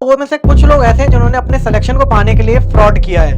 तो वो में से कुछ लोग ऐसे हैं जिन्होंने अपने सिलेक्शन को पाने के लिए फ्रॉड किया है।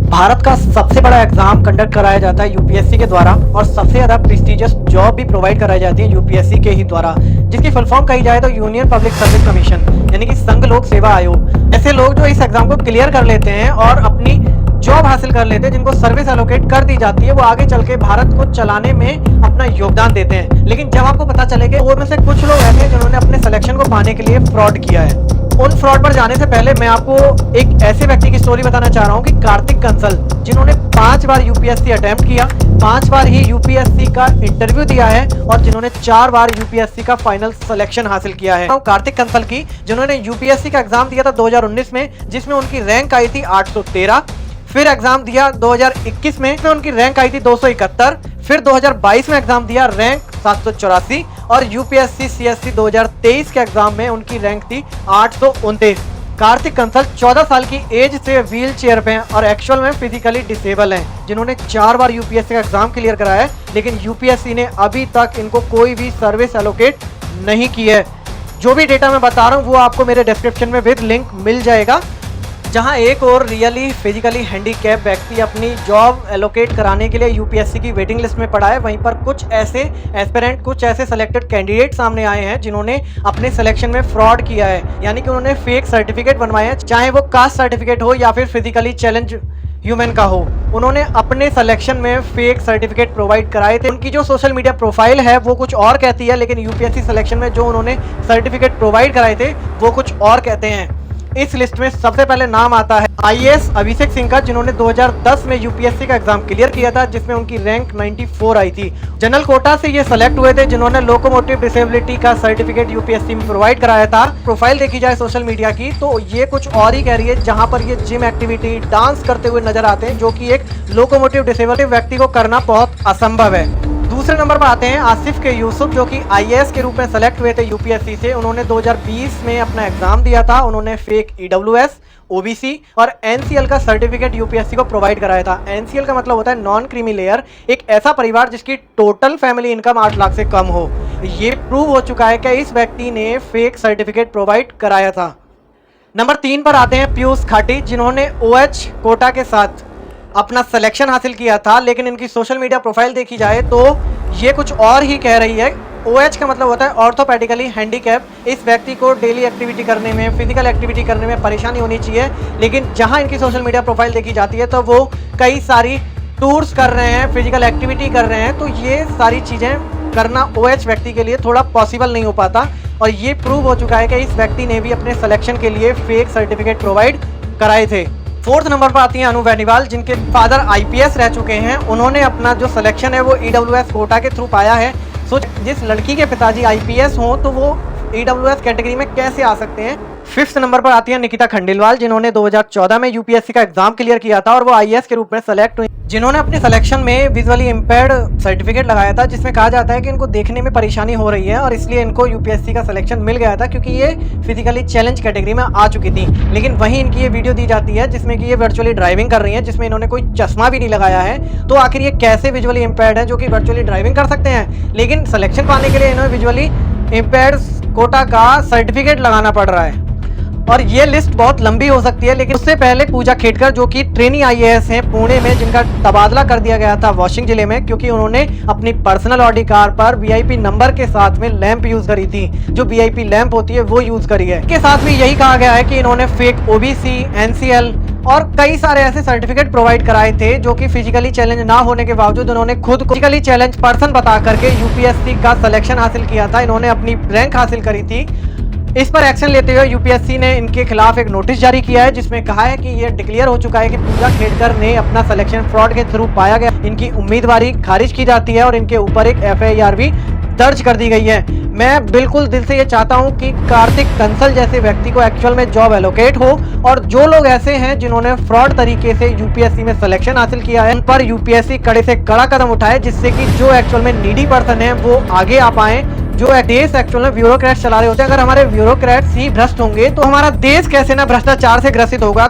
भारत का सबसे बड़ा एग्जाम कंडक्ट कराया जाता है यूपीएससी के द्वारा और सबसे ज्यादा प्रेस्टिजियस जॉब भी प्रोवाइड कराई जाती है यूपीएससी के ही द्वारा, जिसकी फुल फॉर्म कही जाए तो यूनियन पब्लिक सर्विस कमीशन यानी कि संघ लोक सेवा आयोग। ऐसे लोग जो इस एग्जाम को क्लियर कर लेते हैं और अपनी जॉब हासिल कर लेते हैं, जिनको सर्विस एलोकेट कर दी जाती है, वो आगे चल के भारत को चलाने में अपना योगदान देते हैं। लेकिन जब आपको पता चलेगा वो में से कुछ लोग ऐसे हैं जिन्होंने अपने सिलेक्शन को पाने के लिए फ्रॉड किया है। उन फ्रॉड पर जाने से पहले मैं आपको एक ऐसे व्यक्ति की स्टोरी बताना चाह रहा हूँ कि कार्तिक कंसल, जिन्होंने 5 बार यूपीएससी अटेम्प्ट किया, 5 बार ही यूपीएससी का इंटरव्यू दिया है और जिन्होंने 4 बार यूपीएससी का फाइनल सिलेक्शन हासिल किया है। कार्तिक कंसल की, जिन्होंने यूपीएससी का एग्जाम दिया था 2019 में, जिसमें उनकी रैंक आई थी 813। फिर एग्जाम दिया 2021 में उनकी रैंक आई थी 271। फिर 2022 में एग्जाम दिया, रैंक 784 और यूपीएससी सीएससी 2023 के एग्जाम में उनकी रैंक थी 829। कार्तिक कंसल 14 साल की एज से व्हील चेयर पे हैं और एक्चुअल में फिजिकली डिसेबल हैं, जिन्होंने 4 बार यूपीएससी का एग्जाम क्लियर कराया है, लेकिन यूपीएससी ने अभी तक इनको कोई भी सर्विस एलोकेट नहीं की है। जो भी डेटा मैं बता रहा हूँ वो आपको मेरे डिस्क्रिप्शन में विद लिंक मिल जाएगा। जहां एक और रियली फिजिकली हैंडीकैप व्यक्ति अपनी जॉब एलोकेट कराने के लिए यूपीएससी की वेटिंग लिस्ट में पड़ा है, वहीं पर कुछ ऐसे एस्पिरेंट, कुछ ऐसे सिलेक्टेड कैंडिडेट सामने आए हैं जिन्होंने अपने सिलेक्शन में फ्रॉड किया है, यानी कि उन्होंने फेक सर्टिफिकेट बनवाए हैं, चाहे वो कास्ट सर्टिफिकेट हो या फिर फिजिकली चैलेंज ह्यूमन का हो। उन्होंने अपने सिलेक्शन में फेक सर्टिफिकेट प्रोवाइड कराए थे। उनकी जो सोशल मीडिया प्रोफाइल है वो कुछ और कहती है, लेकिन यूपीएससी सिलेक्शन में जो उन्होंने सर्टिफिकेट प्रोवाइड कराए थे वो कुछ और कहते हैं। इस लिस्ट में सबसे पहले नाम आता है आईएएस अभिषेक सिंह का, जिन्होंने 2010 में यूपीएससी का एग्जाम क्लियर किया था, जिसमें उनकी रैंक 94 आई थी। जनरल कोटा से ये सेलेक्ट हुए थे, जिन्होंने लोकोमोटिव डिसेबिलिटी का सर्टिफिकेट यूपीएससी में प्रोवाइड कराया था। प्रोफाइल देखी जाए सोशल मीडिया की तो ये कुछ और ही कह रही है, जहां पर ये जिम एक्टिविटी, डांस करते हुए नजर आते हैं, जो कि एक लोकोमोटिव डिसेबल व्यक्ति को करना बहुत असंभव है। दूसरे नंबर पर आते हैं आसिफ के यूसुफ, जो कि आईएएस के रूप में सेलेक्ट हुए थे यूपीएससी से। उन्होंने 2020 में अपना एग्जाम दिया था। उन्होंने फेक ईडब्ल्यूएस, ओबीसी और एनसीएल का सर्टिफिकेट यूपीएससी को प्रोवाइड कराया था। एनसीएल का मतलब होता है नॉन क्रीमी लेयर, एक ऐसा परिवार जिसकी टोटल फैमिली इनकम 8 लाख से कम हो। ये प्रूव हो चुका है कि इस व्यक्ति ने फेक सर्टिफिकेट प्रोवाइड कराया था। नंबर 3 पर आते हैं पीयूष खाटी, जिन्होंने ओएच कोटा के साथ अपना सिलेक्शन हासिल किया था, लेकिन इनकी सोशल मीडिया प्रोफाइल देखी जाए तो ये कुछ और ही कह रही है। ओएच का मतलब होता है ऑर्थोपेडिकली हैंडीकैप। इस व्यक्ति को डेली एक्टिविटी करने में, फिजिकल एक्टिविटी करने में परेशानी होनी चाहिए, लेकिन जहां इनकी सोशल मीडिया प्रोफाइल देखी जाती है तो वो कई सारी टूर्स कर रहे हैं, फिजिकल एक्टिविटी कर रहे हैं, तो ये सारी चीज़ें करना ओएच व्यक्ति के लिए थोड़ा पॉसिबल नहीं हो पाता और ये प्रूव हो चुका है कि इस व्यक्ति ने भी अपने सिलेक्शन के लिए फेक सर्टिफिकेट प्रोवाइड कराए थे। 4th नंबर पर आती हैं अनु बेनीवाल, जिनके फादर आईपीएस रह चुके हैं। उन्होंने अपना जो सिलेक्शन है वो ईडब्ल्यूएस कोटा के थ्रू पाया है। सो जिस लड़की के पिताजी आईपीएस हों तो वो ईडब्ल्यूएस कैटेगरी में कैसे आ सकते हैं। 5th नंबर पर आती है निकिता खंडेलवाल, जिन्होंने 2014 में यूपीएससी का एग्जाम क्लियर किया था और वो आईएएस के रूप में सेलेक्ट हुई, जिन्होंने अपने सिलेक्शन में विजुअली इम्पेयर्ड सर्टिफिकेट लगाया था, जिसमें कहा जाता है कि इनको देखने में परेशानी हो रही है और इसलिए इनको यूपीएससी का सिलेक्शन मिल गया था, क्योंकि ये फिजिकली चैलेंज कैटेगरी में आ चुकी थी। लेकिन वहीं इनकी ये वीडियो दी जाती है जिसमें कि ये वर्चुअली ड्राइविंग कर रही है, जिसमें इन्होंने कोई चश्मा भी नहीं लगाया है। तो आखिर ये कैसे विजुअली इम्पेयर्ड है जो कि वर्चुअली ड्राइविंग कर सकते हैं, लेकिन सिलेक्शन पाने के लिए इन्हें विजुअली इम्पेयर्ड कोटा का सर्टिफिकेट लगाना पड़ रहा है। और ये लिस्ट बहुत लंबी हो सकती है, लेकिन उससे पहले पूजा खेड़कर, जो कि ट्रेनी आईएएस हैं पुणे में, जिनका तबादला कर दिया गया था वाशिंग जिले में, क्योंकि उन्होंने अपनी पर्सनल ऑडी कार पर वीआईपी नंबर के साथ में लैंप यूज करी थी, जो वीआईपी लैंप होती है वो यूज करी है। इसके साथ भी यही कहा गया है कि इन्होंने फेक ओबीसी, एनसीएल और कई सारे ऐसे सर्टिफिकेट प्रोवाइड कराए थे, जो कि फिजिकली चैलेंज ना होने के बावजूद उन्होंने खुद को फिजिकली चैलेंज पर्सन बता करके यूपीएससी का सिलेक्शन हासिल किया था। इन्होंने अपनी रैंक हासिल करी थी। इस पर एक्शन लेते हुए यूपीएससी ने इनके खिलाफ एक नोटिस जारी किया है, जिसमें कहा है कि ये डिक्लेयर हो चुका है कि पूजा खेड़कर ने अपना सिलेक्शन फ्रॉड के थ्रू पाया गया। इनकी उम्मीदवारी खारिज की जाती है और इनके ऊपर एक एफआईआर भी दर्ज कर दी गई है। मैं बिल्कुल दिल से ये चाहता हूं कि कार्तिक कंसल जैसे व्यक्ति को एक्चुअल में जॉब एलोकेट हो, और जो लोग ऐसे हैं जिन्होंने फ्रॉड तरीके से यूपीएससी में सिलेक्शन हासिल किया है, उन पर यूपीएससी कड़े से कड़ा कदम उठाए, जिससे कि जो एक्चुअल में नीडी पर्सन है वो आगे आ पाए। जो देश एक्चुअल में ब्यूरोक्रेट्स चला रहे होते हैं, अगर हमारे ब्यूरोक्रेट्स ही भ्रष्ट होंगे तो हमारा देश कैसे ना भ्रष्टाचार से ग्रसित होगा।